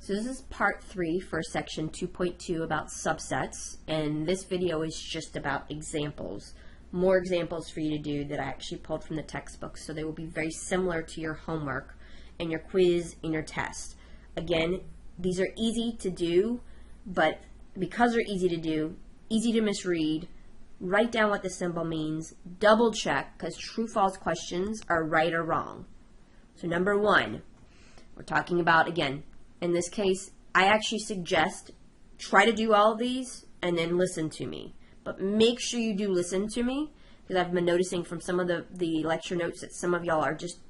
So this is part 3 for section 2.2 about subsets, and this video is just about examples. More examples for you to do that I actually pulled from the textbook, so they will be very similar to your homework and your quiz and your test. Again, these are easy to do, but because they're easy to do, easy to misread, write down what the symbol means, double check, because true-false questions are right or wrong. So number 1, we're talking about, again, in this case, I actually suggest try to do all of these and then listen to me. But make sure you do listen to me, because I've been noticing from some of the lecture notes that some of y'all are just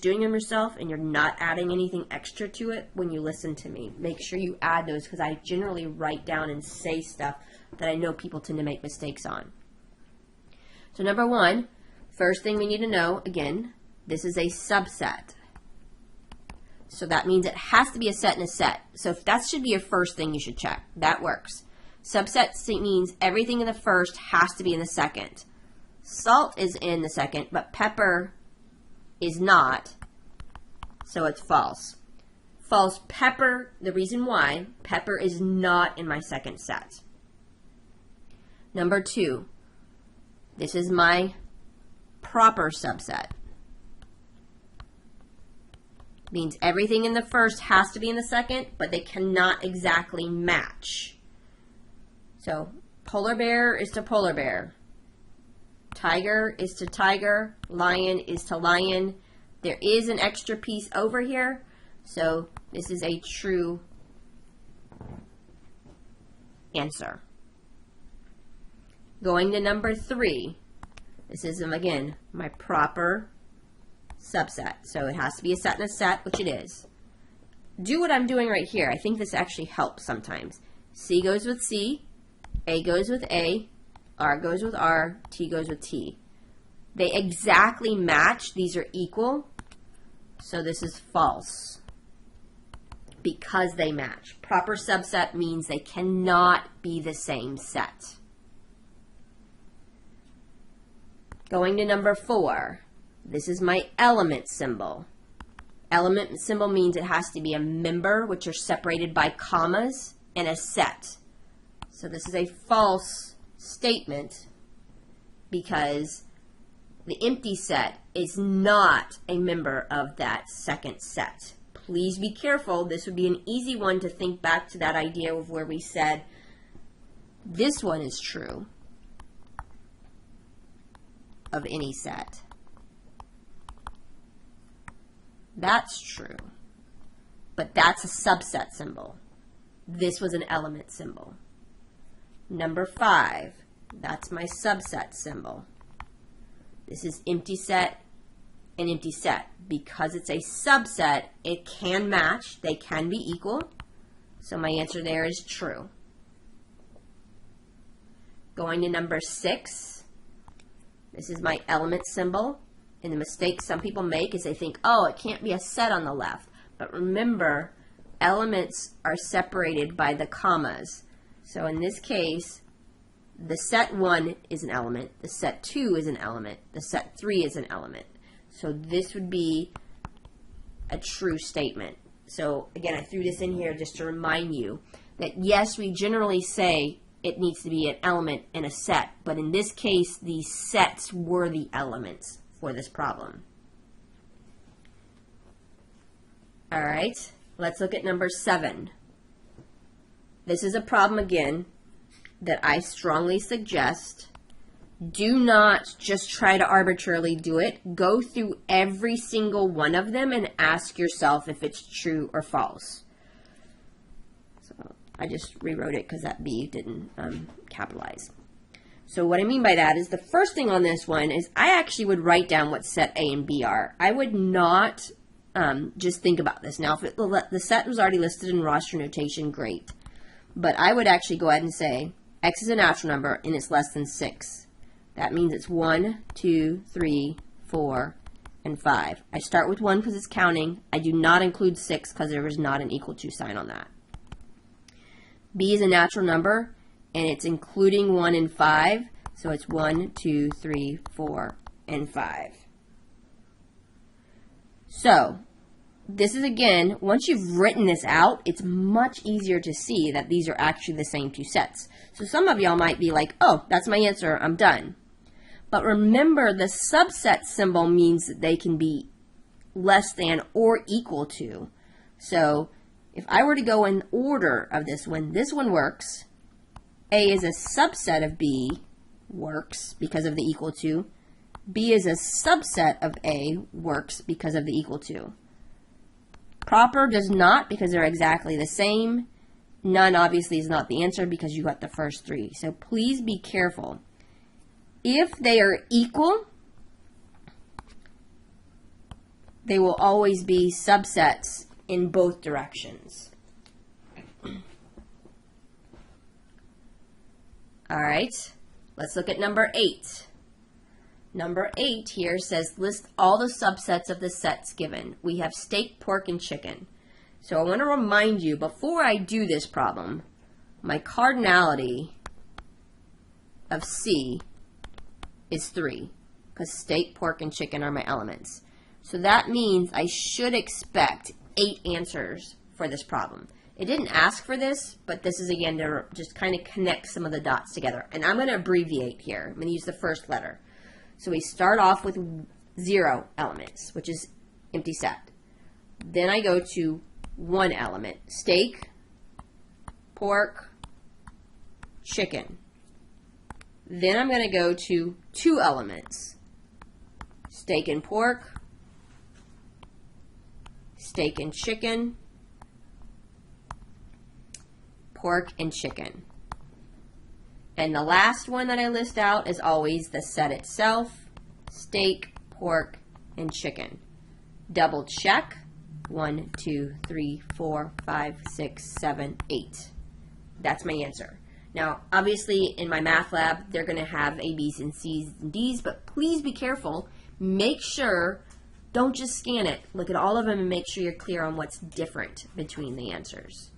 doing them yourself and you're not adding anything extra to it when you listen to me. Make sure you add those, because I generally write down and say stuff that I know people tend to make mistakes on. So number 1, first thing we need to know, again, this is a subset. So that means it has to be a set in a set. So if that should be your first thing you should check. That works. Subset means everything in the first has to be in the second. Salt is in the second, but pepper is not, so it's false. False. Pepper, the reason why, pepper is not in my second set. Number 2, this is my proper subset. Means everything in the first has to be in the second, but they cannot exactly match. So polar bear is to polar bear. Tiger is to tiger. Lion is to lion. There is an extra piece over here, so this is a true answer. Going to number 3, this is, again, my proper subset. So it has to be a set in a set, which it is. Do what I'm doing right here. I think this actually helps sometimes. C goes with C, A goes with A, R goes with R, T goes with T. They exactly match. These are equal. So this is false because they match. Proper subset means they cannot be the same set. Going to number 4. This is my element symbol. Element symbol means it has to be a member, which are separated by commas, and a set. So this is a false statement because the empty set is not a member of that second set. Please be careful. This would be an easy one to think back to that idea of where we said this one is true of any set. That's true, but that's a subset symbol. This was an element symbol. Number 5, that's my subset symbol. This is empty set and empty set. Because it's a subset, it can match. They can be equal. So my answer there is true. Going to number 6, this is my element symbol. And the mistake some people make is they think, oh, it can't be a set on the left. But remember, elements are separated by the commas. So in this case, the set 1 is an element, the set 2 is an element, the set 3 is an element. So this would be a true statement. So again, I threw this in here just to remind you that yes, we generally say it needs to be an element in a set, but in this case, these sets were the elements for this problem. All right, let's look at number 7. This is a problem, again, that I strongly suggest. Do not just try to arbitrarily do it. Go through every single one of them and ask yourself if it's true or false. So I just rewrote it because that B didn't capitalize. So what I mean by that is the first thing on this one is I actually would write down what set A and B are. I would not just think about this. Now, if the set was already listed in roster notation, great. But I would actually go ahead and say X is a natural number and it's less than 6. That means it's 1, 2, 3, 4, and 5. I start with 1 because it's counting. I do not include 6 because there is not an equal to sign on that. B is a natural number and it's including 1 and 5, so it's 1, 2, 3, 4, and 5. So this is, again, once you've written this out, it's much easier to see that these are actually the same two sets. So some of y'all might be like, oh, that's my answer, I'm done. But remember, the subset symbol means that they can be less than or equal to. So if I were to go in order of this one works. A is a subset of B, works because of the equal to. B is a subset of A, works because of the equal to. Proper does not because they're exactly the same. None obviously is not the answer because you got the first three. So please be careful. If they are equal, they will always be subsets in both directions. All right, let's look at number 8. Number 8 here says list all the subsets of the sets given. We have steak, pork, and chicken. So I want to remind you, before I do this problem, my cardinality of C is 3, because steak, pork, and chicken are my elements. So that means I should expect 8 answers for this problem. It didn't ask for this, but this is, again, to just kind of connect some of the dots together. And I'm going to abbreviate here. I'm going to use the first letter. So we start off with 0 elements, which is empty set. Then I go to 1 element, steak, pork, chicken. Then I'm going to go to 2 elements, steak and pork, steak and chicken, pork and chicken. And the last one that I list out is always the set itself, steak, pork, and chicken. Double check. 1, 2, 3, 4, 5, 6, 7, 8. That's my answer. Now, obviously, in my math lab, they're going to have A, B's, and C's, and D's, but please be careful. Make sure, don't just scan it. Look at all of them and make sure you're clear on what's different between the answers.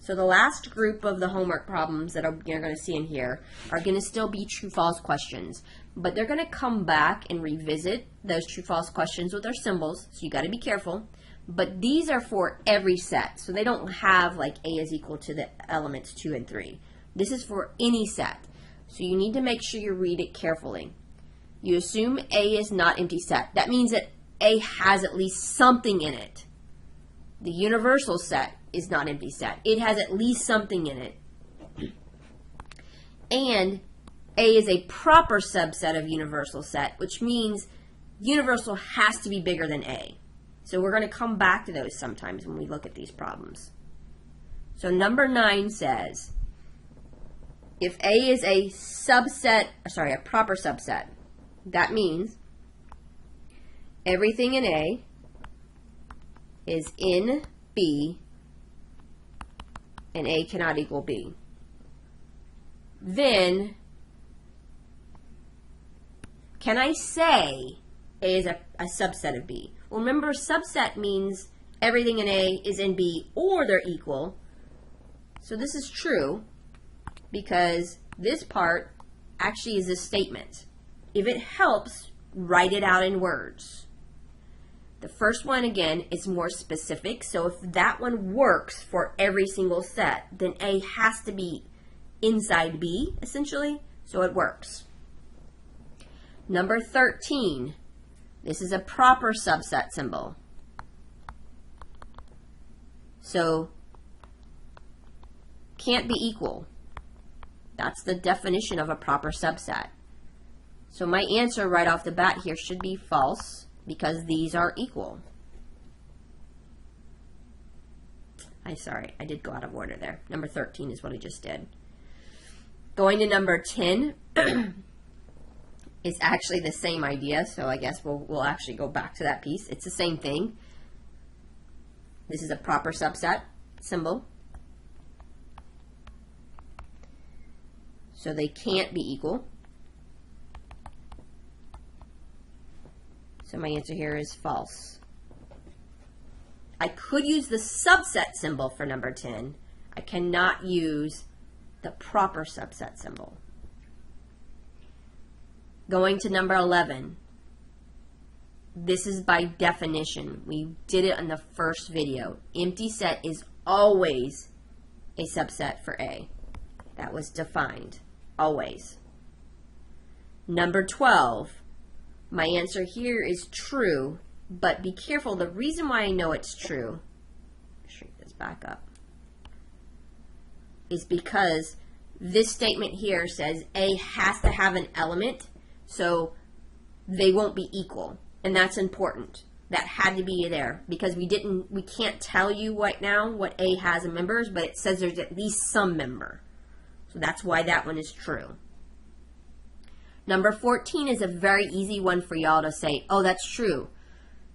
So the last group of the homework problems that you're going to see in here are going to still be true-false questions, but they're going to come back and revisit those true-false questions with their symbols, so you got to be careful. But these are for every set, so they don't have like A is equal to the elements 2 and 3. This is for any set, so you need to make sure you read it carefully. You assume A is not empty set. That means that A has at least something in it. The universal set is not empty set. It has at least something in it. And A is a proper subset of universal set, which means universal has to be bigger than A. So we're going to come back to those sometimes when we look at these problems. So number 9 says, if A is a subset, a proper subset, that means everything in A is in B and A cannot equal B. Then, can I say A is a subset of B? Well, remember, subset means everything in A is in B or they're equal. So this is true because this part actually is a statement. If it helps, write it out in words. The first one, again, is more specific. So if that one works for every single set, then A has to be inside B, essentially, so it works. Number 13, this is a proper subset symbol. So, can't be equal. That's the definition of a proper subset. So my answer right off the bat here should be false, because these are equal. Sorry, I did go out of order there. Number 13 is what I just did. Going to number 10 is actually the same idea, so I guess we'll actually go back to that piece. It's the same thing. This is a proper subset symbol. So they can't be equal. So my answer here is false. I could use the subset symbol for number 10. I cannot use the proper subset symbol. Going to number 11. this is by definition. We did it in the first video. Empty set is always a subset for A. That was defined. Always. Number 12. My answer here is true, but be careful. The reason why I know it's true, shrink this back up, is because this statement here says A has to have an element, so they won't be equal. And that's important. That had to be there because we can't tell you right now what A has in members, but it says there's at least some member. So that's why that one is true. Number 14 is a very easy one for y'all to say, oh, that's true.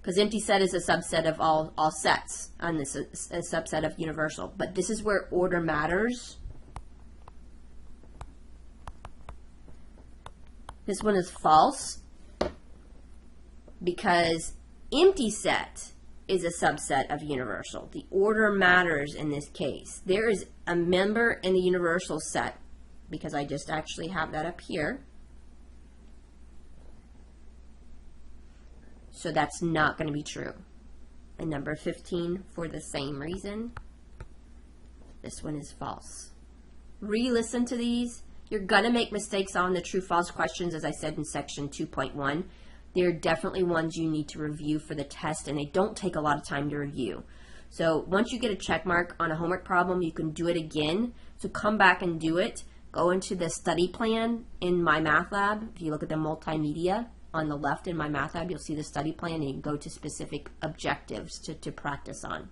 Because empty set is a subset of all sets, and this is a subset of universal. But this is where order matters. This one is false because empty set is a subset of universal. The order matters in this case. There is a member in the universal set, because I just actually have that up here. So that's not going to be true. And number 15, for the same reason, this one is false. Re-listen to these. You're going to make mistakes on the true-false questions, as I said in section 2.1. They're definitely ones you need to review for the test, and they don't take a lot of time to review. So once you get a check mark on a homework problem, you can do it again. So come back and do it. Go into the study plan in My Math Lab. If you look at the multimedia on the left in My Math Lab, you'll see the study plan, and you can go to specific objectives to practice on.